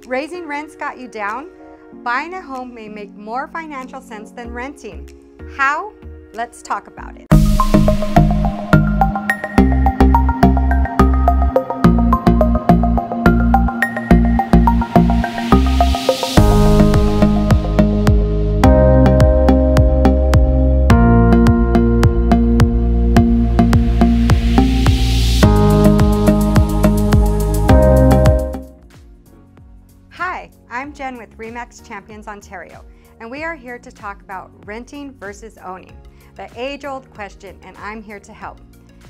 Raising rents got you down? Buying a home may make more financial sense than renting. How? Let's talk about it. Hi, I'm Jen with RE/MAX Champions Ontario, and we are here to talk about renting versus owning, the age-old question, and I'm here to help.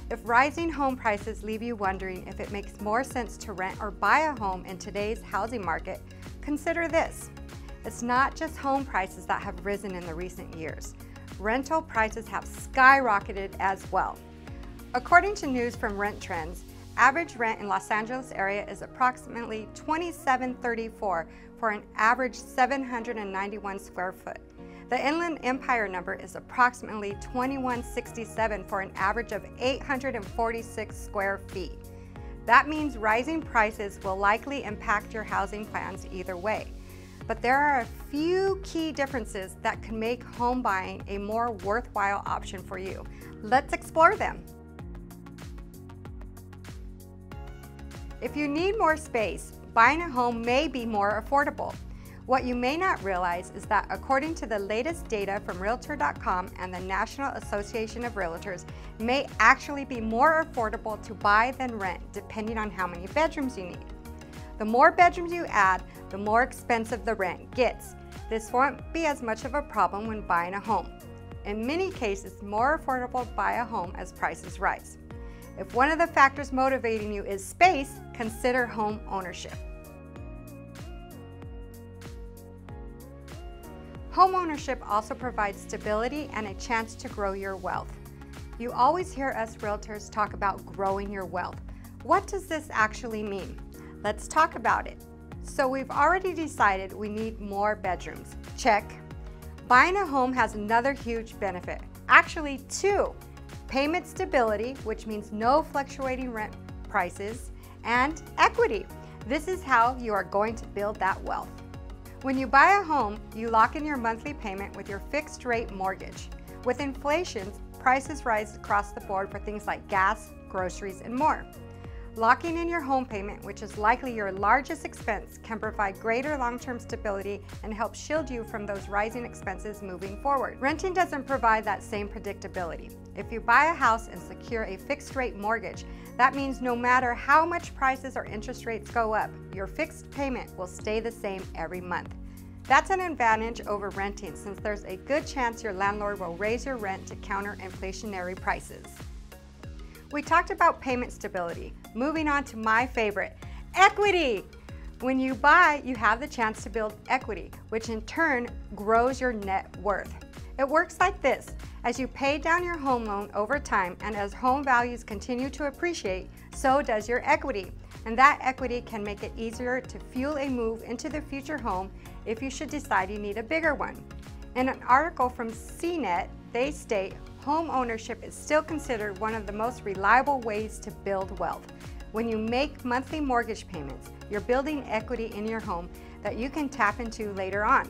If rising home prices leave you wondering if it makes more sense to rent or buy a home in today's housing market, consider this. It's not just home prices that have risen in the recent years. Rental prices have skyrocketed as well. According to news from Rent Trends, average rent in Los Angeles area is approximately $27.34 for an average 791 square foot. The Inland Empire number is approximately $21.67 for an average of 846 square feet. That means rising prices will likely impact your housing plans either way. But there are a few key differences that can make home buying a more worthwhile option for you. Let's explore them. If you need more space, buying a home may be more affordable. What you may not realize is that according to the latest data from Realtor.com and the National Association of Realtors, it may actually be more affordable to buy than rent depending on how many bedrooms you need. The more bedrooms you add, the more expensive the rent gets. This won't be as much of a problem when buying a home. In many cases, more affordable to buy a home as prices rise. If one of the factors motivating you is space, consider home ownership. Home ownership also provides stability and a chance to grow your wealth. You always hear us realtors talk about growing your wealth. What does this actually mean? Let's talk about it. So we've already decided we need more bedrooms. Check. Buying a home has another huge benefit. Actually, two. Payment stability, which means no fluctuating rent prices, and equity. This is how you are going to build that wealth. When you buy a home, you lock in your monthly payment with your fixed rate mortgage. With inflation, prices rise across the board for things like gas, groceries, and more. Locking in your home payment, which is likely your largest expense, can provide greater long-term stability and help shield you from those rising expenses moving forward. Renting doesn't provide that same predictability. If you buy a house and secure a fixed-rate mortgage, that means no matter how much prices or interest rates go up, your fixed payment will stay the same every month. That's an advantage over renting, since there's a good chance your landlord will raise your rent to counter inflationary prices. We talked about payment stability. Moving on to my favorite, equity. When you buy, you have the chance to build equity, which in turn grows your net worth. It works like this. As you pay down your home loan over time and as home values continue to appreciate, so does your equity. And that equity can make it easier to fuel a move into the future home if you should decide you need a bigger one. In an article from CNET, they state, home ownership is still considered one of the most reliable ways to build wealth. When you make monthly mortgage payments, you're building equity in your home that you can tap into later on.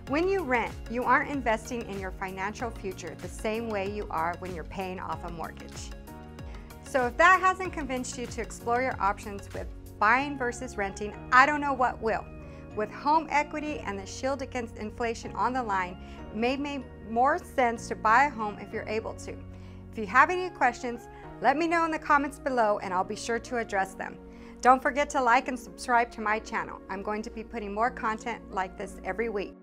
When you rent, you aren't investing in your financial future the same way you are when you're paying off a mortgage. So if that hasn't convinced you to explore your options with buying versus renting, I don't know what will. With home equity and the shield against inflation on the line, it may make more sense to buy a home if you're able to. If you have any questions, let me know in the comments below and I'll be sure to address them. Don't forget to like and subscribe to my channel. I'm going to be putting more content like this every week.